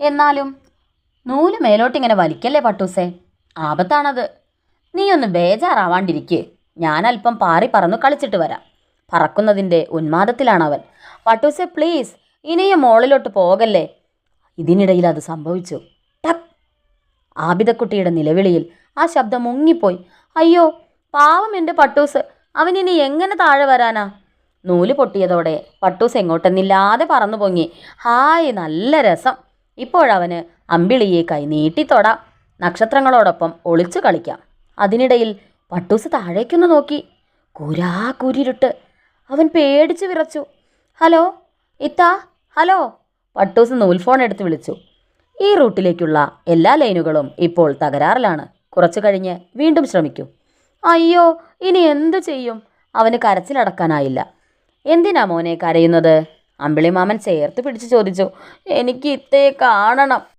എന്നാലും നൂല് മേലോട്ടിങ്ങനെ വലിക്കല്ലേ പട്ടൂസേ, ആപത്താണത്. നീയൊന്ന് ബേജാറാവാണ്ടിരിക്കേ, ഞാനല്പം പാറി പറന്നു കളിച്ചിട്ട് വരാം. പറക്കുന്നതിൻ്റെ ഉന്മാദത്തിലാണവൻ. പട്ടൂസേ പ്ലീസ്, ഇനിയും മോളിലോട്ട് പോകല്ലേ. ഇതിനിടയിൽ അത് സംഭവിച്ചു. ടക്! ആബിദക്കുട്ടിയുടെ നിലവിളിയിൽ ആ ശബ്ദം മുങ്ങിപ്പോയി. അയ്യോ പാവം എൻ്റെ പട്ടൂസ്, അവനിനി എങ്ങനെ താഴെ വരാനാ? നൂല് പൊട്ടിയതോടെ പട്ടൂസ് എങ്ങോട്ടെന്നില്ലാതെ പറന്നു പൊങ്ങി. ഹായ്, നല്ല രസം. ഇപ്പോഴവന് അമ്പിളിയെ കൈ നീട്ടിത്തൊടാം, നക്ഷത്രങ്ങളോടൊപ്പം ഒളിച്ചു കളിക്കാം. അതിനിടയിൽ പട്ടൂസ് താഴേക്കൊന്ന് നോക്കി. കൂരാ കൂരിരുട്ട്. അവൻ പേടിച്ചു വിറച്ചു. Hello ഇത്താ, hello. പട്ടൂസ് നൂൽഫോൺ എടുത്ത് വിളിച്ചു. ഈ റൂട്ടിലേക്കുള്ള എല്ലാ ലൈനുകളും ഇപ്പോൾ തകരാറിലാണ്. കുറച്ചു കഴിഞ്ഞ് വീണ്ടും ശ്രമിക്കൂ. അയ്യോ, ഇനി എന്തു ചെയ്യും? അവന് കരച്ചിലടക്കാനായില്ല. എന്തിനാ മോനെ കരയുന്നത്? അമ്പിളിമാമൻ ചേർത്ത് പിടിച്ച് ചോദിച്ചു. എനിക്ക് ഇത്തയെ കാണണം.